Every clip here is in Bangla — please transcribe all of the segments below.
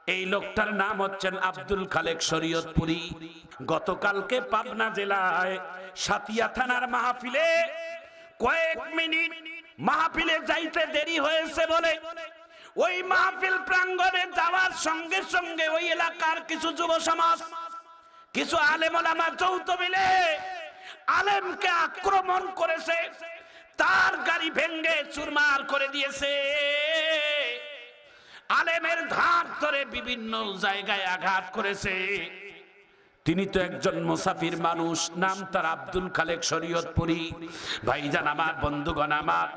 এই লোকটার নাম হচ্ছেন আব্দুল খালেক শরীয়তপুরী। গতকালকে পাবনা জেলায় সাতিয়া থানার মাহফিলে কয়েক মিনিট মাহফিলে যাইতে দেরি হয়েছে বলে ওই মাহফিল প্রাঙ্গণে যাওয়ার সঙ্গে সঙ্গে ওই এলাকার কিছু যুব সমাজ, কিছু আলেম ওলামা যৌথ মিলে আলেমকে আক্রমণ করেছে, তার গাড়ি ভেঙে চুরমার করে দিয়েছে। আলেমের ধার ধরে বিভিন্ন জায়গায় আঘাত করেছে। তিনি তো একজন মুসাফির মানুষ, নাম তার আব্দুল খালেক শরীয়তপুরী। ভাইজান আমার, বন্ধুগণ আমার,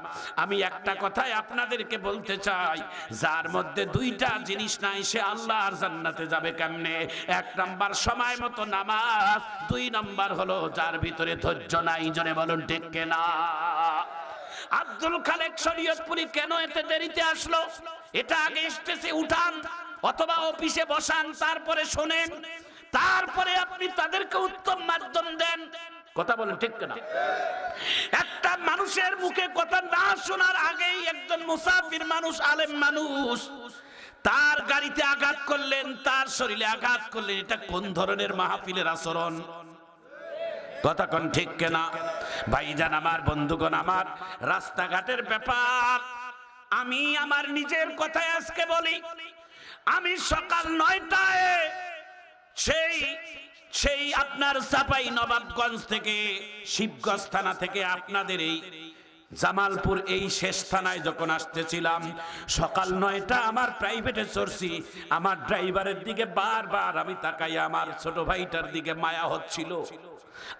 আমি একটা কথাই আপনাদেরকে বলতে চাই, যার মধ্যে দুইটা জিনিস নাই সে আল্লাহর জান্নাতে যাবে কেমনে? এক নাম্বার সময় মতো নামাজ, দুই নাম্বার হলো যার ভিতরে ধৈর্য নাই। জনে বলুন ঠিক কিনা? আব্দুল খালেক শরীয়তপুরী কেন এত দেরিতে আসলো? এটা আগে স্টেজে উঠান অথবা অফিসে বসান, তারপরে শোনেন, তারপরে আপনি তাদেরকে উত্তম মাধ্যম দেন। কথা বলেন ঠিক কিনা? একটা মানুষের মুখে কথা না শোনার আগেই একজন মুসাফির মানুষ, আলেম মানুষ, তার গাড়িতে আঘাত করলেন, তার শরীরে আঘাত করলেন। এটা কোন ধরনের মাহফিলের আচরণ? কথা কোন ঠিক কিনা? ভাইজান আমার, বন্ধুগণ আমার, রাস্তাঘাটের ব্যাপার আমি আমার নিজের কথায় আজকে বলি। আমি সকাল 9টায় সেই আপনার চাপাই নবাবগঞ্জ থেকে, শিবগঞ্জ থানা থেকে আপনাদের এই জামালপুর এই শেষ থানায় যখন আসতেছিলাম, সকাল 9টা আমার প্রাইভেটে চড়ছি। আমার ড্রাইভারের দিকে বারবার আমি তাকাই, আমার ছোট ভাইটার দিকে মায়া হচ্ছিল।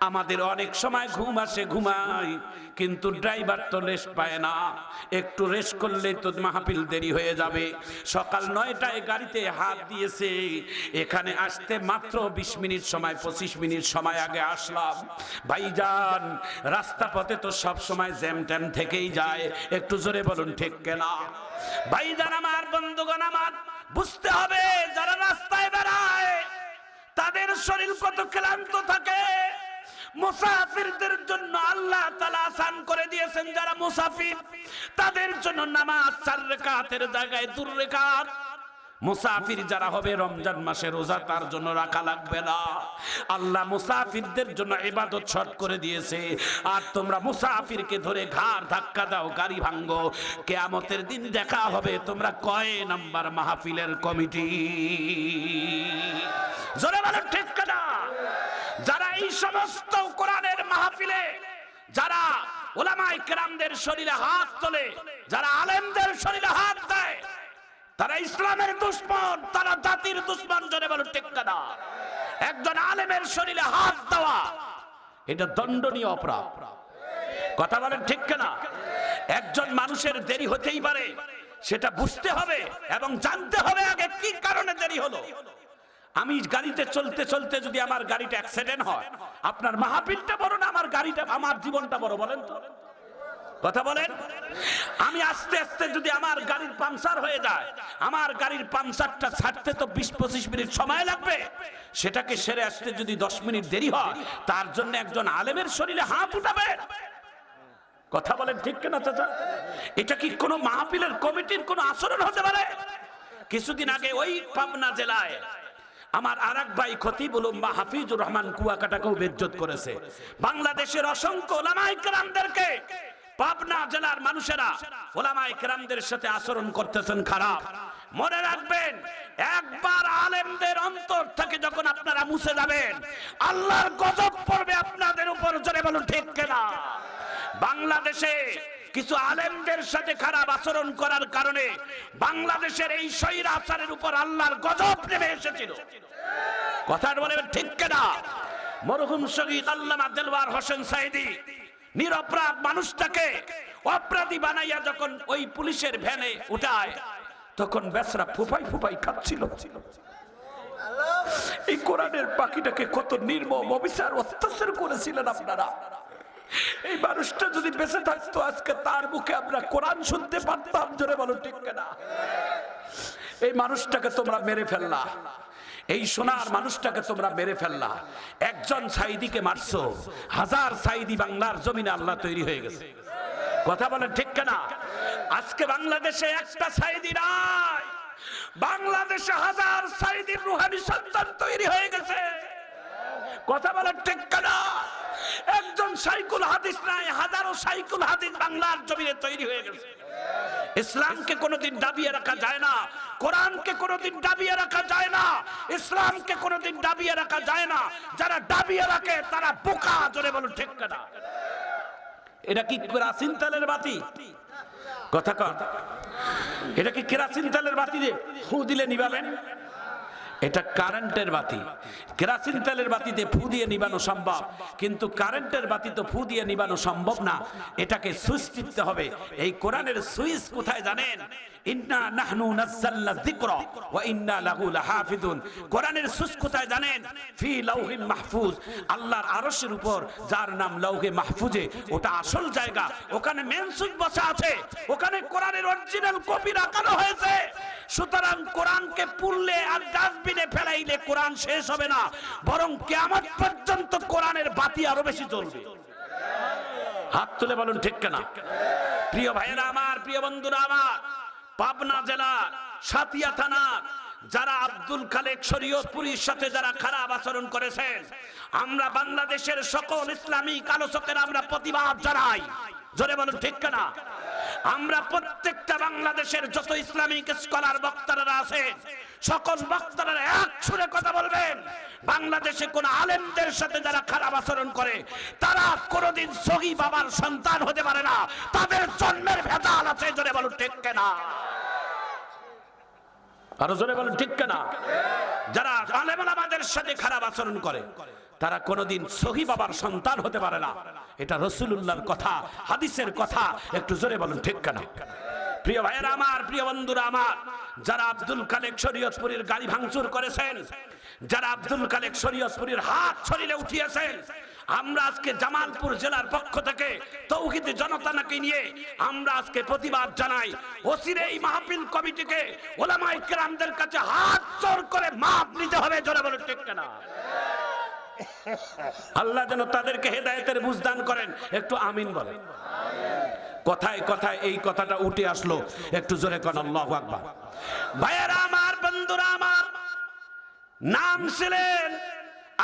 আমাদের অনেক সময় ঘুম আসে, ঘুমাই, কিন্তু ড্রাইভার তো রেস্ট পায় না। একটু রেস্ট করলে তো মাহফিল দেরি হয়ে যাবে। সকাল 9টায় গাড়িতে হাত দিয়েছে, এখানে আসতে মাত্র 20 মিনিট সময়, 25 মিনিট সময় আগে আসলাম। ভাইজান, রাস্তা পথে তো সব সময় জ্যাম ট্যাম থেকেই যায়। একটু জোরে বলুন ঠিক কিনা? ভাইজান আমার, বন্ধুগণ আমার, বুঝতে হবে যারা রাস্তায় বেড়ায় তাদের শরীর কত ক্লান্ত থাকে। মুসাফিরদের জন্য আল্লাহ তাআলা আসান করে দিয়েছেন। যারা মুসাফির তাদের জন্য নামাজ 4 রাকাতের জায়গায় 2 রাকাত। মুসাফির যারা হবে রমজান মাসে রোজা তার জন্য রাখা লাগবে না। আল্লাহ মুসাফিরদের জন্য ইবাদত শর্ট করে দিয়েছে। আর তোমরা মুসাফিরকে ধরে ঘাড় ধাক্কা দাও, গাড়ি ভাঙ্গো, কিয়ামতের দিন দেখা হবে তোমরা কয় নাম্বার মাহফিলের কমিটি। জোরে বলো ঠিক কিনা? যারা এই সমস্ত কোরআনের মাহফিলে, যারা উলামায়ে কেরামদের শরীরে হাত তোলে, যারা আলেমদের শরীরে হাত দেয়, তারা ইসলামের দুশমন, তারা জাতির দুশমন। জোরে বলো ঠিক কিনা? একজন আলেমের শরীরে হাত দেওয়া এটা দণ্ডনীয় অপরাধ। কথা বলেন ঠিক কিনা? একজন মানুষের দেরি হতেই পারে, সেটা বুঝতে হবে এবং জানতে হবে আগে কি কারণে দেরি হলো। আমি গাড়িতে চলতে চলতে যদি আমার গাড়িটা অ্যাক্সিডেন্ট হয়, আপনার মাহফিলটা বড় না আমার গাড়িটা, আমার জীবনটা বড়? বলেন তো, কথা বলেন। আমি আস্তে আস্তে যদি আমার গাড়ির পাংচার হয়ে যায়, আমার গাড়ির পাংচারটা ছাড়তে তো 20-25 মিনিট সময় লাগবে, সেটাকে সেরে আসতে যদি 10 মিনিট দেরি হয়, তার জন্য একজন আলেমের শরীরে হাত উঠাবে? কথা বলেন ঠিক কিনা চাচা? এটা কি কোনো মাহফিলের কমিটির কোনো আচরণ হতে পারে? কিছুদিন আগে ওই পাবনা জেলায় আমার আরেক ভাই খতিবুল উম্মাহ হাফিজুর রহমান কুয়াকাটাকেও বেজ্জত করেছে। বাংলাদেশের অসংখ্য উলামায়ে কেরামদেরকে পাবনা জেলার মানুষেরা উলামায়ে কেরামদের সাথে আচরণ করতেছেন খারাপ। মনে রাখবেন, একবার আলেমদের অন্তর থেকে যখন আপনারা মুছে যাবেন, আল্লাহর গজব পড়বে আপনাদের উপর। জোরে বলুন ঠিক কিনা? বাংলাদেশে কিছু আলেমদের সাথে খারাপ আচরণ করার কারণে বাংলাদেশের এই স্বৈরাচারের উপর আল্লাহর গজব নেমে এসেছিল। কথা বলেন ঠিক কিনা? মরহুম শহীদ আল্লামা দেলওয়ার হোসেন সাঈদী নিরপরাধ মানুষটাকে অপরাধী বানাইয়া যখন ওই পুলিশের ভ্যানে উঠায়, তখন বেচারা ফুপাই ফুপাই খাচ্ছিল। এই কোরআনের পাখিটাকে কত নির্মম অবিচার অত্যাচার করেছিলেন আপনারা। এই মানুষটা যদি বেঁচে থাকতো, আজকে তার মুখে আমরা কোরআন শুনতে পারতাম। জোরে বলো ঠিক কিনা? এই মানুষটাকে তোমরা মেরে ফেললা, এই সোনার মানুষটাকে তোমরা মেরে ফেললা। একজন সাঈদীকে মারছো, 1000 সাঈদী বাংলার জমিনে আল্লাহ তৈরি হয়ে গেছে। কথা বলেন ঠিক কিনা? আজকে বাংলাদেশে একটা সাঈদী নাই, বাংলাদেশে 1000 সাইদির রুহানি সন্তান তৈরি হয়ে গেছে। কথা বলার ঠিক না? একজন সাইকুল হাদিস নাই, হাজারো সাইকুল হাদিস বাংলার জমিনে তৈরি হয়ে গেছে। ইসলামকে কোনোদিন দাবিয়ে রাখা যায় না, কোরআনকে কোনোদিন দাবিয়ে রাখা যায় না, ইসলামকে কোনোদিন দাবিয়ে রাখা যায় না। যারা দাবিয়ে রাখে তারা বোকা। জোরে বলুন ঠিক না? এটা কি কেরাসিন তেলের বাতি? কথা কর, এটা কি কেরাসিন তেলের বাতি দিয়ে ফু দিলে নিভাবেন? এটা কারেন্টের বাতি। কেরাসিন তেলের বাতিতে ফু দিয়ে নিবানো সম্ভব, কিন্তু কারেন্টের বাতি তো ফু দিয়ে নিবানো সম্ভব না। এটাকে সুইচ টিপতে হবে। এই কোরআনের সুইচ কোথায় জানেন? ইন্না নাহনু নাযালনা যিকরা ওয়া ইন্না লাহু লাহাফিজুন। কোরআনের সুইচ কোথায় জানেন? ফি লাউহিন মাহফুজ। আল্লাহর আরশের উপর যার নাম লাউহে মাহফুজে, ওটা আসল জায়গা। ওখানে মেন সুইচ বসা আছে, ওখানে কোরআনের অরিজিনাল কপি রাখানো হয়েছে। সুতরাং কোরআনকে পুড়লে আর ডাস্টবিনে ফেলাইলে কোরআন শেষ হবে না, বরং কিয়ামত পর্যন্ত কোরআনের বাতি আরো বেশি জ্বলবে। হাত তুলে বলুন ঠিক না? প্রিয় ভাইয়েরা আমার, প্রিয় বন্ধুরা আমার, পাবনা জেলা সাতিয়া থানা যারা আব্দুল খালেক শরীয়তপুরীর সাথে যারা খারাপ আচরণ করেছেন, আমরা বাংলাদেশের সকল ইসলামিক আলোচকেরা আমরা প্রতিবাদ জানাই। জোরে বলুন ঠিক না? আমরা প্রত্যেকটা বাংলাদেশের যত ইসলামিক স্কলার বক্তারা আছেন, সকল বক্তারা এক সুরে কথা বলবেন, বাংলাদেশে কোন আলেমদের সাথে যারা খারাপ আচরণ করে তারা কোনোদিন সহি বাবার সন্তান হতে পারে না, তাদের জন্মের ভেজাল আছে। জোরে বলুন ঠিক না? আরো জোরে বলুন ঠিক না? যারা আলেম ওলামাদের সাথে খারাপ আচরণ করে তারা কোনোদিন সহি বাবার সন্তান হতে পারে না। এটা রাসূলুল্লাহর কথা, হাদিসের কথা। একটু জোরে বলুন ঠিক না? প্রিয় ভাইয়েরা আমার, প্রিয় বন্ধুরা আমার, যারা আব্দুল খালেক শরীয়তপুরীর গাড়ি ভাঙচুর করেছেন, যারা আব্দুল খালেক শরীয়তপুরীর হাত শরীরে উঠিয়েছেন, আমরা আজকে জামালপুর জেলার পক্ষ থেকে তৌহিদি জনতাকে নিয়ে আমরা আজকে প্রতিবাদ জানাই। ওসির এই মাহফিল কমিটিকে ওলামায়ে কেরামদের কাছে হাত জোড় করে মাপ নিতে হবে। জোরে বলুন ঠিক না? আল্লাহ যেন তাদেরকে হেদায়েতের বুঝ দান করেন। একটু আমিন বলেন। কথায় কথায় এই কথাটা উঠে আসলো, একটু জোরে কোন আল্লাহু আকবার। ভাইয়েরা আমার, বন্ধুরা আমার, নাম ছিলেন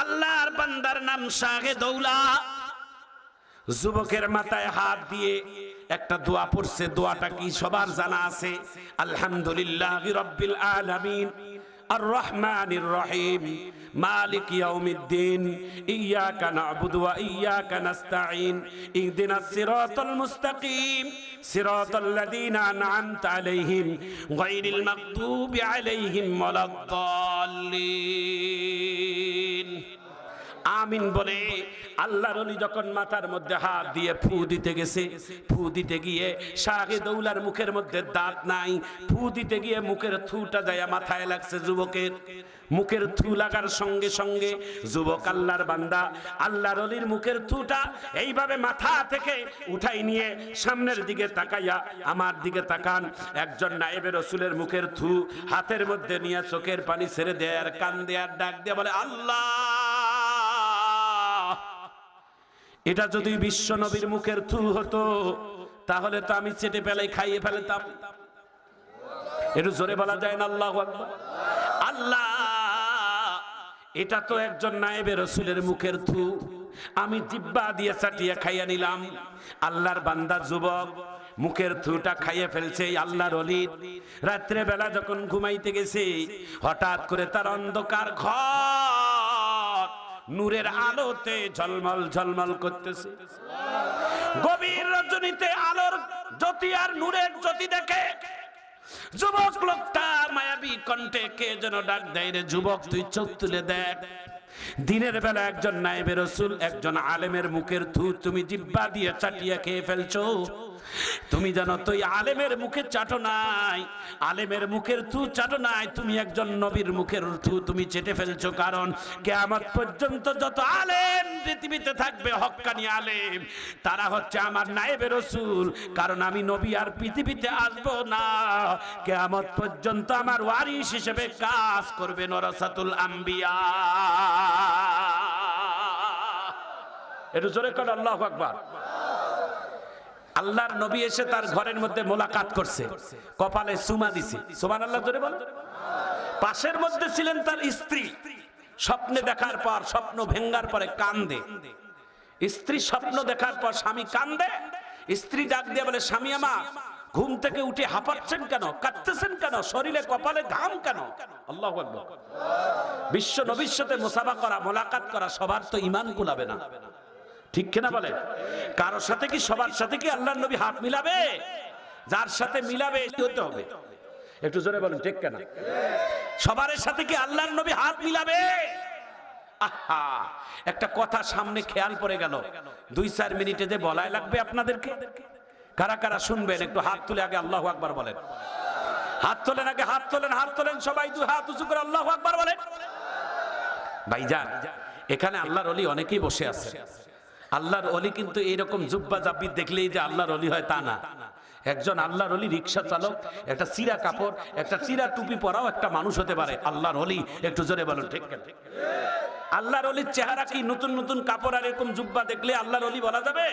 আল্লাহর বান্দার নাম শাহেদউলা। যুবকের মাথায় হাত দিয়ে একটা দোয়া পড়ছে। দোয়াটা কি সবার জানা আছে? আলহামদুলিল্লাহি রাব্বিল আলামিন আর রহমানির রহিম মালিক ইয়াউমিদ্দিন ইয়্যাকা না'বুদু ওয়া ইয়্যাকা নাস্তাঈন ইহদিনাস সিরাতাল মুস্তাকিম সিরাতাল লাযীনা আন'আমতা আলাইহিম গায়রিল মাগদুবি আলাইহিম ওয়ালাদ-দাল্লিন। আমিন বলে আল্লাহর ওলি যখন মাথার মধ্যে হাত দিয়ে ফু দিতে গেছে, ফু দিতে গিয়ে শাহেদউলার মুখের মধ্যে দাঁত নাই, ফু দিতে গিয়ে মুখের থুটা যায় মাথায় লাগছে যুবকের। মুখের থু লাগার সঙ্গে সঙ্গে যুবক আল্লাহর বান্দা আল্লাহর ওলির মুখের থুটা এইভাবে মাথা থেকে উঠাই নিয়ে সামনের দিকে তাকাইয়া আমার দিকে তাকান। একজন নায়েবে রাসূলের মুখের থু হাতের মধ্যে নিয়ে চোখের পানি ছেড়ে দেয় আর কান দিয়ে আর ডাক দিয়ে বলে, আল্লাহ, এটা যদি বিশ্ব নবীর মুখের থু হতো তাহলে তো আমি চেটে ফেলে খাইয়ে ফেলতাম। একটু জোরে বলা যায় না আল্লাহু আকবার? আল্লাহ, এটা তো একজন নায়েবে রাসূলের মুখের থু, আমি জিহ্বা দিয়ে চাটিয়ে খাইয়া নিলাম। আল্লাহর বান্দা যুবক মুখের থুটা খাইয়ে ফেলছে আল্লাহর ওলি। রাত্রে বেলা যখন ঘুমাইতে গেছে, হঠাৎ করে তার অন্ধকার ঘর নূরের আলোতে ঝলমল ঝলমল করতেছে। গভীর রজনীতে আলোর জ্যোতি আর নূরের জ্যোতি দেখে যুবক লোকটা মায়াবী কণ্ঠে কে যেন ডাক দেয়, রে যুবক, তুই চোখ তুলে দেখ। দিনের বেলা একজন নায়েবে রাসূল, একজন আলেমের মুখের থু তুমি জিহ্বা দিয়ে চাটিয়ে খেয়ে ফেলছো। তুমি জানো তুই আলেমের মুখে চাটো নাই, আলেমের মুখের থু চাটো নাই, তুমি একজন নবীর মুখের থু তুমি চেটে ফেলছো। কারণ কিয়ামত পর্যন্ত যত আলেম পৃথিবীতে থাকবে, হক্কানি আলেম, তারা হচ্ছে আমার নায়েবে রাসূল। কারণ আমি নবী আর পৃথিবীতে আসবো না, কিয়ামত পর্যন্ত আমার ওয়ারিস হিসেবে কাজ করবে ওরাসাতুল আম্বিয়া। একটু জোরে কর আল্লাহু আকবার। আল্লাহর নবী এসে তার ঘরের মধ্যে মোলাকাত করছে, কপালে চুমা দিছে। সুবহানাল্লাহ জোরে বল। পাশের মধ্যে ছিলেন তার স্ত্রী। স্বপ্নে দেখার পর, স্বপ্ন ভেঙ্গার পরে কান্দে। স্ত্রী স্বপ্ন দেখার পর স্বামী কান্দে। স্ত্রী ডাক দিয়ে বলে, স্বামী আমার, ঘুম থেকে উঠে হাঁপাচ্ছেন কেন, কাঁদতেছেন কেন, শরীরে কপালে ঘাম কেন? আল্লাহু আকবার। বিশ্ব নবীর সাথে মুসাফা করা, মোলাকাত করা সবার তো ঈমান কুলাবে না, ঠিক কিনা বলে? কারোর সাথে কি, সবার সাথে কি আল্লাহর নবী হাত মিলাবে? যার সাথে মিলাবে হতে হবে। একটু জোরে বলুন, ঠিক কিনা? সবার সাথে কি আল্লাহর নবী হাত মিলাবে? আহা, একটা কথা সামনে খেয়াল পড়ে গেল, 2-4 মিনিটে যে বলাই লাগবে আপনাদেরকে। কারা কারা শুনবেন একটু হাত তুলে আগে আল্লাহু আকবার বলেন। হাত তোলেন, আগে হাত তোলেন, হাত তোলেন সবাই, 2 হাত উঁচু করে আল্লাহু আকবার বলেন। ভাইজান, এখানে আল্লাহর ওলি অনেকেই বসে আছে। আল্লাহর ওলি কিন্তু এইরকম জুব্বা জাব্বি দেখলেই যে আল্লাহর ওলি হয় তা না। একজন আল্লাহর ওলি রিকশা চালক, একটা চিরা কাপড়, একটা চিরা টুপি পরাও একটা মানুষ হতে পারে আল্লাহর ওলি। একটু জোরে বলুন, ঠিক কিনা? আল্লাহর ওলির চেহারা কি নতুন নতুন কাপড় আর এরকম জুব্বা দেখলে আল্লাহর ওলি বলা যাবে?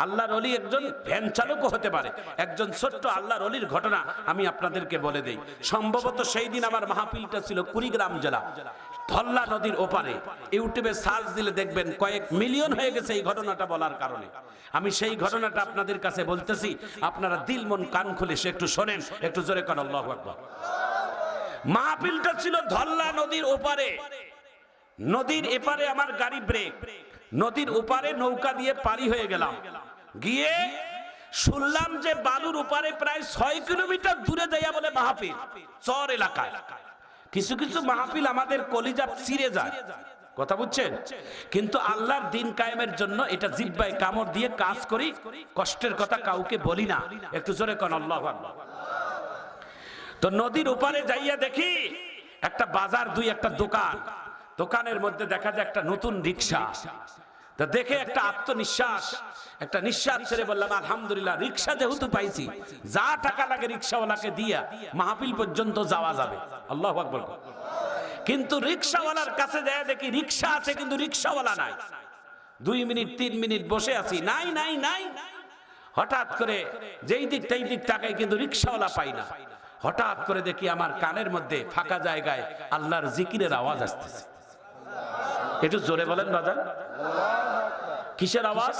আল্লাহর ওলি একজন ভ্যান চালকও হতে পারে। একজন ছোট্ট আল্লাহর ওলির ঘটনা আমি আপনাদেরকে বলে দেই। সম্ভবত সেই দিন আমার মাহফিলটা ছিল কুড়িগ্রাম জেলা, ধল্লা নদীর ওপারে। ইউটিউবে সার্চ দিলে দেখবেন কয়েক মিলিয়ন হয়ে গেছে এই ঘটনাটা বলার কারণে। আমি সেই ঘটনাটা আপনাদের কাছে বলতেছি, আপনারা দিল মন কান খুলে সে একটু শোনেন। একটু জোরে করেন আল্লাহু আকবার। মাহফিলটা ছিল ধল্লা নদীর ওপারে। নদীর এপারে আমার গাড়ি ব্রেক, নদীর ওপারে নৌকা দিয়ে পারি হয়ে গেলাম। গিয়ে শুনলাম যে বালুর ওপারে প্রায় 6 কিলোমিটার দূরে যাইয়া বলে মাহফিল, চর এলাকায়। কিছু কিছু মাহফিল আমাদের কলিজা ছিঁড়ে যায়, কথা বুঝছেন? কিন্তু আল্লাহর দিন কায়েমের জন্য এটা জিহ্বায় কামড় দিয়ে কাজ করি, কষ্টের কথা কাউকে বলি না। একটু জোরে কোন আল্লাহু আকবার। তো নদীর ওপারে যাইয়া দেখি একটা বাজার, একটা দোকান। দোকানের মধ্যে দেখা যায় একটা নতুন রিক্সা। তা দেখে একটা আত্মনিশ্বাস, একটা নিঃশ্বাস ছেড়ে বললাম আলহামদুলিল্লাহ, রিক্সা যেহেতু পাইছি, যা টাকা লাগে রিক্সাওয়ালাকে দিয়া মাহফিল পর্যন্ত যাওয়া যাবে। আল্লাহু আকবার। কিন্তু রিক্সাওয়ালার কাছে যায় দেখি রিক্সা আছে কিন্তু রিক্সাওয়ালা নাই। 2 মিনিট 3 মিনিট বসে আছি, নাই নাই নাই। হঠাৎ করে যেই দিক তেই দিক তাকাই কিন্তু রিক্সাওয়ালা পাই না। হঠাৎ করে দেখি আমার কানের মধ্যে ফাঁকা জায়গায় আল্লাহর জিকিরের আওয়াজ আসতেছে। একটু জোরে বলেন বাজান, কিসের আওয়াজ?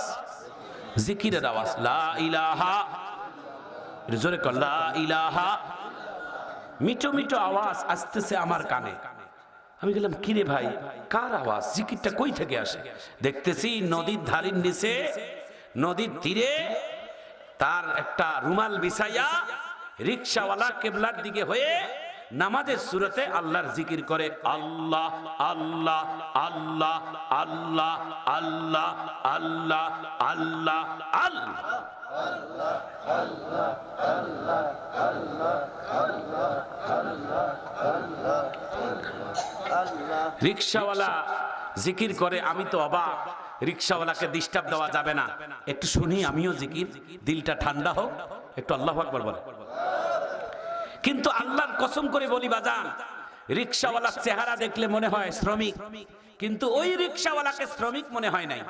জিকিরের আওয়াজ। লা ইলাহা, জোরে কর, লা ইলাহা। মিঠো মিঠো আওয়াজ আসতেছে আমার কানে। আমি বললাম, কিরে ভাই, কার আওয়াজ? জিকিরটা কই থেকে আসে? দেখতেছি নদীর ধারের নিচে, নদীর তীরে তার একটা রুমাল বিছাইয়া রিক্সাওয়ালা কেবলার দিকে হয়ে নামাজের সুরতে আল্লাহর জিকির করে। আল্লাহ আল্লাহ আল্লাহ আল্লাহ আল্লাহ আল্লাহ আল্লাহ আল্লাহ। রিক্সাওয়ালা জিকির করে, আমি তো অবাক। রিক্সাওয়ালাকে ডিস্টার্ব দেওয়া যাবে না, একটু শুনি আমিও জিকির, দিলটা ঠান্ডা হোক। একটু আল্লাহু আকবার বলে। কিন্তু আল্লাহর কসম করে বলি বাজান, রিক্সাওয়ালার চেহারা দেখলে মনে হয় শ্রমিক, কিন্তু ওই রিক্সাওয়ালাকে শ্রমিক মনে হয় নাই।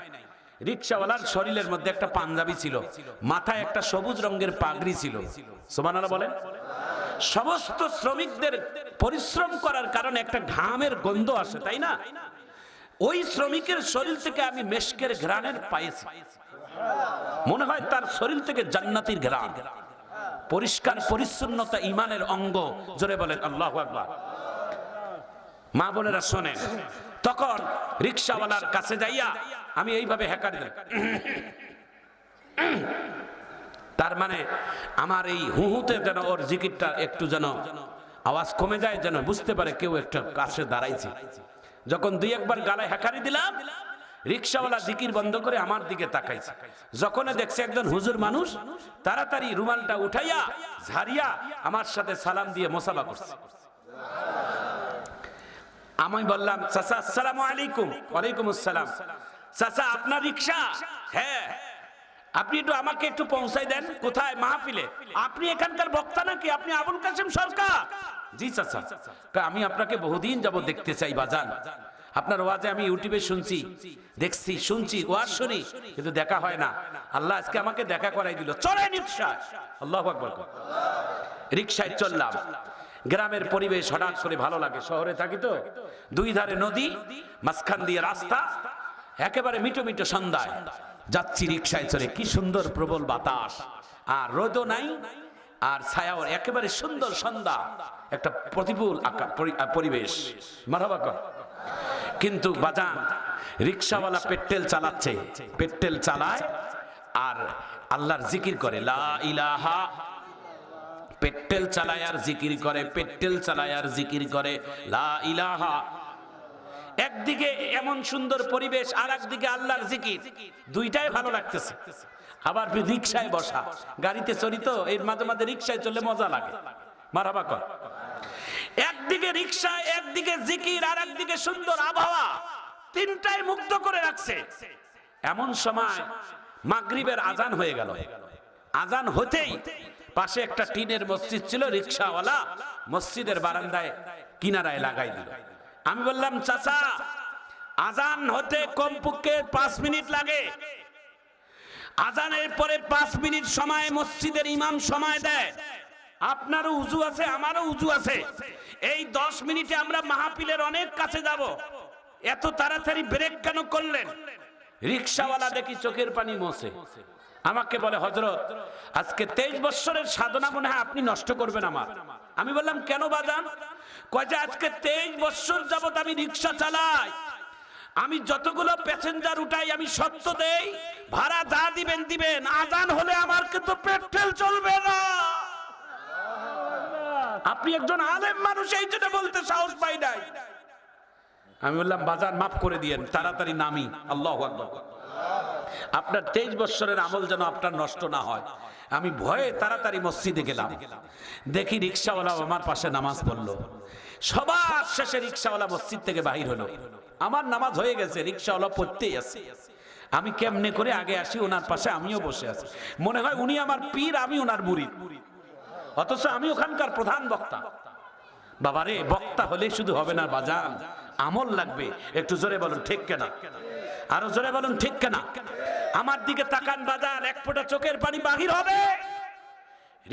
রিক্সাওয়ালার শরীরের মধ্যে একটা পাঞ্জাবি ছিল, মাথায় একটা সবুজ রঙের পাগড়ি ছিল। সুবহানাল্লাহ বলেন। সমস্ত শ্রমিকদের পরিশ্রম করার কারণে একটা ঘামের গন্ধ আসে, তাই না? ওই শ্রমিকের শরীর থেকে আমি মেশকের ঘ্রাণের পাইছি। মনে হয় তার শরীর থেকে জান্নাতের ঘ্রাণ। পরিষ্কার পরিচ্ছন্নতা ঈমানের অঙ্গ। জোরে বলেন আল্লাহু আকবার। মা বোনেরা শোনেন, তখন রিক্সাওয়ালার কাছে যাইয়া আমি এইভাবে হেঁকারি দিই। তার মানে আমার এই হুহুতে যেন ওর জিকিরটা একটু যেন আওয়াজ কমে যায়, যেন বুঝতে পারে কেউ একটা কাছে দাঁড়াইছে। যখন 2-1 গালায় হেঁকারি দিলাম, রিক্সাওয়ালা জিকির বন্ধ করে আমার দিকে তাকাইছে। যখন দেখছে একজন হুজুর মানুষ, তাড়াতাড়ি রুমালটা উঠাইয়া ঝাড়িয়া আমার সাথে সালাম দিয়ে মোসাফা করছে। আমি বললাম, চাচা আসসালামু আলাইকুম। ওয়ালাইকুম আসসালাম। চাচা আপনার রিক্সা? হ্যাঁ। আপনি একটু আমাকে একটু পৌঁছাই দেন। কোথায়? মাহফিলে। আপনি এখানকার বক্তা নাকি? আপনি আবুল কাসেম সরকার? জি চাচা। আমি আপনাকে বহুদিন যাবত দেখতে চাই বাজান। আপনার ওয়াজে আমি ইউটিউবে শুনছি, দেখছি, শুনছি, ওয়াজ শুনি, কিন্তু দেখা হয় না। আল্লাহ আজকে আমাকে দেখা করাই দিল। চলেন রিক্সা। আল্লাহু আকবার। রিক্সায় চললাম। গ্রামের পরিবেশ হঠাৎ করে ভালো লাগে, শহরে থাকি তো, দুই ধারে নদী, মাঝখান দিয়ে রাস্তা, একেবারে মিটো মিটো সন্ধ্যায় যাচ্ছি রিকশায় চড়ে, কি সুন্দর প্রবল বাতাস, আর রোদও নাই আর ছায়াও, একেবারে সুন্দর সন্ধ্যা, একটা প্রতিকূল পরিবেশ। মারহাবা কর। কিন্তু বাজান, রিকশাওয়ালা পেট্রোল চালাচ্ছে, পেট্রোল চালায় আর আল্লাহর জিকির করে, লা ইলাহা, পেট্রোল চালায় আর জিকির করে, পেট্রোল চালায় আর জিকির করে, লা ইলাহা। একদিকে এমন সুন্দর পরিবেশ, আর একদিকে আল্লাহর জিকির, দুইটাই ভালো লাগতেছে। আবার রিকশায় বসা, গাড়িতে চড়ি তো, এর মাঝে মাঝে রিকশায় চললে মজা লাগে। মারহাবা কর। একদিকে রিকশা, একদিকে জিকির, আর একদিকে সুন্দর আবহাওয়া, তিনটাই মুগ্ধ করে রাখছে। এমন সময় মাগরিবের আজান হয়ে গেল। আজান হতেই পাশে একটা টিনের মসজিদ ছিল, রিকশাওয়ালা মসজিদের বারান্দায় কিনারায় লাগাই দিল। আমি বললাম, চাচা, আজান হতে কমপক্ষে 5 মিনিট লাগে, আজানের পরে 5 মিনিট সময় মসজিদের ইমাম সময় দেয়, আপনারও উজু আছে, আমারও উজু আছে, এই 10 মিনিটে আমরা মাহফিলের অনেক কাছে যাব, এত তাড়াতাড়ি ব্রেক কেন করলেন? রিকশাওয়ালা দেখি চোখের পানি মোছে, আমাকে বলে, হযরত, আজকে 23 বছরের সাধনা মনে হয় আপনি নষ্ট করবেন আমার। আমি বললাম, কেন বাজান? কয় যে আজকে 23 বছর যাবত আমি রিকশা চালাই, আমি যতগুলো প্যাসেঞ্জার উঠাই আমি সত্য দেই, ভাড়া যা দিবেন দিবেন, আজান হলে আমার কিন্তু পেট্রোল চলবে না। আপনি একজন আলেম মানুষ, এই জন্য বলতে সাহস পাই নাই। আমি বললাম, বাজার মাফ করে দিয়েন, তাড়াতাড়ি নামি। আল্লাহু আকবার। আপনার 23 বছরের আমল যেন আপনার নষ্ট না হয়। আমি ভয়ে তাড়াতাড়ি মসজিদে গেলাম, দেখি রিকশাওয়ালা আমার পাশে নামাজ পড়লো। সবার শেষে রিকশাওয়ালা মসজিদ থেকে বাহির হলো, আমার নামাজ হয়ে গেছে, রিকশাওয়ালা পড়তেই আছে। আমি কেমনে করে আগে আসি, ওনার পাশে আমিও বসে আছি, মনে হয় উনি আমার পীর, আমি ওনার মুরিদ, অথচ আমি ওখানকার প্রধান বক্তা। বাবারে, বক্তা হলে শুধু হবে না বাজান, আমল লাগবে। একটু জোরে বলুন ঠিক কেনা, আরো জোরে বলুন ঠিক কেনা। আমার দিকে তাকান বাজান, এক ফোঁটা চোখের পানি বাহির হবে।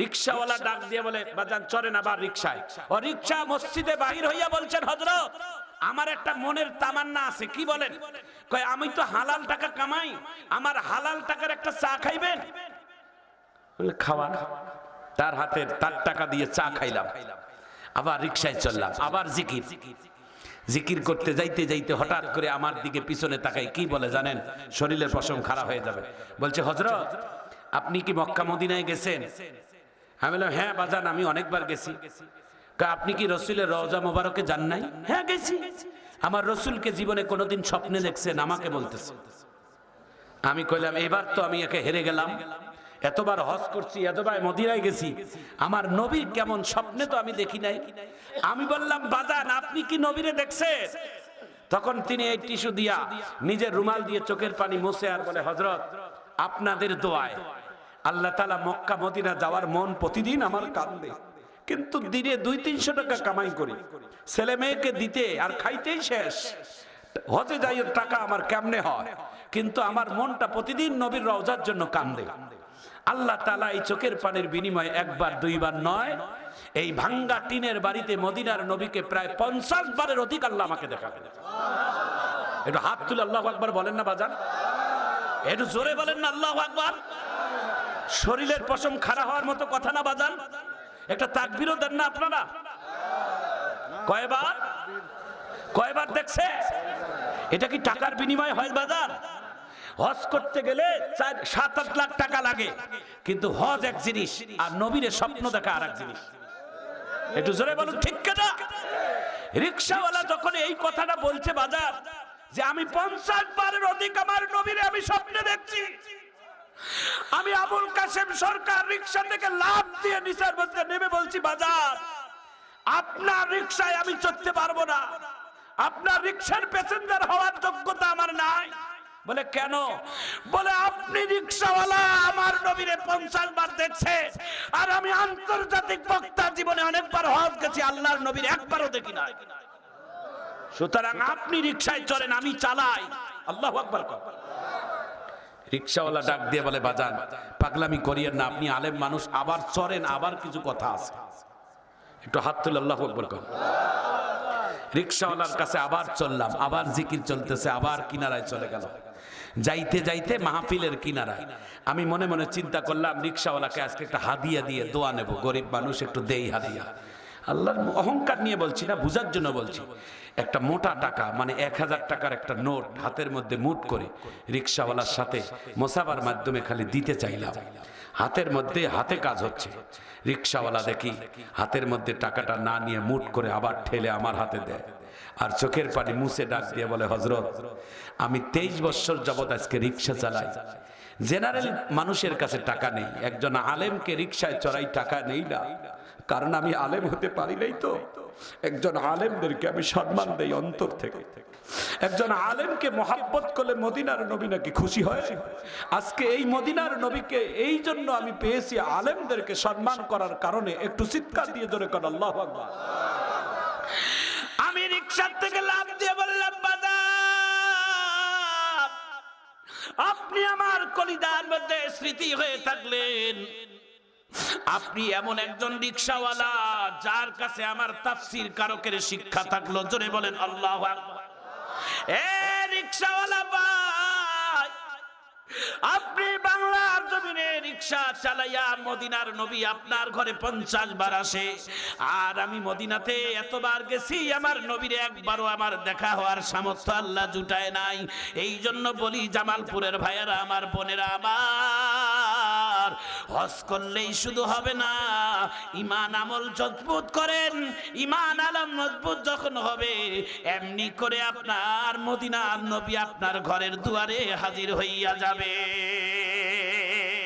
রিকশাওয়ালা ডাক দিয়ে বলে, বাজান চড়েন আবার রিকশায়। ও রিকশা মসজিদে বাহির হইয়া বলছেন, হযরত, আমার একটা মনের তামান্না আছে। কি বলেন? কয়, আমি তো হালাল টাকা কামাই, আমার হালাল টাকার একটা চা খাইবেন? বলে, খাওয়ান। তার হাতের তার টাকা দিয়ে চা খাইলাম, আবার রিকশায় চললাম, আবার জিকির। জিকির করতে যাইতে যাইতে হঠাৎ করে আমার দিকে পিছনে তাকাই, কি বলে জানেন? শরীরের পশম খারাপ হয়ে যাবে। বলছে, হযরত, আপনি কি মক্কা মদিনায় গেছেন? আমি বললাম, হ্যাঁ বাজান, আমি অনেকবার গেছি। আপনি কি রসুলের রওজা মোবারকে যান নাই? হ্যাঁ গেছি। আমার রসুলকে জীবনে কোনোদিন স্বপ্নে দেখছেন? আমাকে বলতেছে। আমি কইলাম, এবার তো আমি একে হেরে গেলাম, এতবার হজ করছি, এতবার মদিনায় গেছি, আমার নবীর কেমন স্বপ্নে তো আমি দেখি নাই। আমি বললাম, বাজান, আপনি কি নবীরে দেখছেন? তখন তিনি এই টিস্যু দিয়া নিজের রুমাল দিয়ে চোখের পানি মুছে আর বলে, হযরত, আপনাদের দোয়ায় আল্লাহ তাআলা মক্কা মদিনা যাওয়ার মন প্রতিদিন আমার কান্দে, কিন্তু দিনে 200-300 টাকা কামাই করি, ছেলে মেয়েকে দিতে আর খাইতেই শেষ, হজে যাই টাকা আমার কেমনে হয়, কিন্তু আমার মনটা প্রতিদিন নবীর রওজার জন্য কান্দে। আল্লাহ তাআলা এই চোখের পানির বিনিময়ে একবার দুইবার নয়, এই ভাঙ্গা টিনের বাড়িতে মদিনার নবীকে প্রায় 50 বারের অধিক আল্লাহ আমাকে দেখাবেন। একটু হাত তুলে আল্লাহু আকবার বলেন না বাজান, একটু জোরে বলেন না আল্লাহু আকবার। শরীরের পশম খাড়া হওয়ার মতো কথা না বাজান, একটা তাকবীরও দেন না আপনারা? কয়বার কয়বার দেখছে? এটা কি টাকার বিনিময়ে হয় বাজার? হজ করতে গেলে 7-8 লাখ টাকা লাগে, কিন্তু হজ এক জিনিস আর নবীর স্বপ্ন দেখা আর এক জিনিস। একটু জোরে বলুন ঠিক কিনা? রিকশাওয়ালা যখন এই কথাটা বলছে বাজার, যে আমি 50 বারের অধিক আমার নবীরে আমি স্বপ্নে দেখছি, আমি আবুল কাসেম সরকার রিকশা থেকে লাফ দিয়ে নিচের মধ্যে নেমে বলছি, বাজার, আপনার রিকশায় আমি চড়তে পারবো না, আপনার রিকশার প্যাসেঞ্জার হওয়ার যোগ্যতা আমার নাই। বলে, কেন? বলে, আপনি রিকশাওয়ালা আমার নবীরে 50 বার দেখছে, আর আমি আন্তর্জাতিক বক্তা, জীবনে অনেকবার হজ গেছি, আল্লাহর নবীর একবারও দেখি নাই। সুতরাং আপনি রিকশায় চড়েন, আমি চালাই। আল্লাহু আকবার। রিকশাওয়ালা ডাক দিয়ে বলে, বাজান, পাগলামি করিয়েন না, আপনি আলেম মানুষ, আবার চড়েন, আবার কিছু কথা আছে। একটু হাত তুলে আল্লাহু আকবার কর। রিকশাওয়ালার কাছে আবার চললাম, আবার জিকির চলতেছে, আবার কিনারায় চলে গেল। যাইতে যাইতে মাহফিলের কিনারায় আমি মনে মনে চিন্তা করলাম রিকশাওয়ালাকে আজকে একটা হাদিয়া দিয়ে দোয়া নেব, গরিব মানুষ একটু দেই হাদিয়া। আল্লাহর অহংকার নিয়ে বলছি না, বুঝার জন্য বলছি। একটা মোটা টাকা মানে 1000 টাকার একটা নোট হাতের মধ্যে মুঠ করে রিকশাওয়ালার সাথে মোসাবার মাধ্যমে খালি দিতে চাইলাম। হাতের মধ্যে হাতে কাজ হচ্ছে। রিকশাওয়ালা দেখি হাতের মধ্যে টাকাটা না নিয়ে মুঠ করে আবার ঠেলে আমার হাতে দেয়, আর চোখের পানি মুছে ডাক দিয়ে বলে, হযরত আমি 23 বছর যাবত আজকে রিকশা চালাই, জেনারেল মানুষের কাছে টাকা নেই, একজন আলেমকে রিকশায় চড়াই টাকা নেই না, কারণ আমি আলেম হতে পারি নাই। তো একজন আলেমদেরকে আমি সম্মান দেই অন্তর থেকে। একজন আলেমকে মহাব্বত করলে মদিনার নবী নাকি খুশি হয়। আজকে এই মদিনার নবীকে এই জন্য আমি পেয়েছি আলেমদেরকে সম্মান করার কারণে। একটু চিৎকার দিয়ে জোরে কর আল্লাহু আকবার। আমি রিকশা থেকে লাফ দিয়ে বললাম, বাজার আপনি আমার কলিজার মধ্যে স্মৃতি হয়ে থাকলেন। আপনি এমন একজন রিকশাওয়ালা যার কাছে আমার তাফসীর কারকের শিক্ষা থাকলো। জোরে বলেন আল্লাহু আকবার। এ রিকশাওয়ালা ভাই, আপনি বাংলার জমিনে রিকশা চালাইয়া মদিনার নবী আপনার ঘরে 50 বার আসে, আর আমি মদিনাতে এতবার গেছি, আমার নবীর একবারও আমার দেখা হওয়ার সামর্থ্য আল্লাহ জুটায় নাই। এই জন্য বলি জামালপুরের ভাইয়েরা আমার, বোনেরা আমার, হজ করলেই শুধু হবে না, ঈমান আমল মজবুত করেন। ঈমান আলম মজবুত যখন হবে, এমনি করে আপনার মদিনার নবী আপনার ঘরের দুয়ারে হাজির হইয়া যাবে।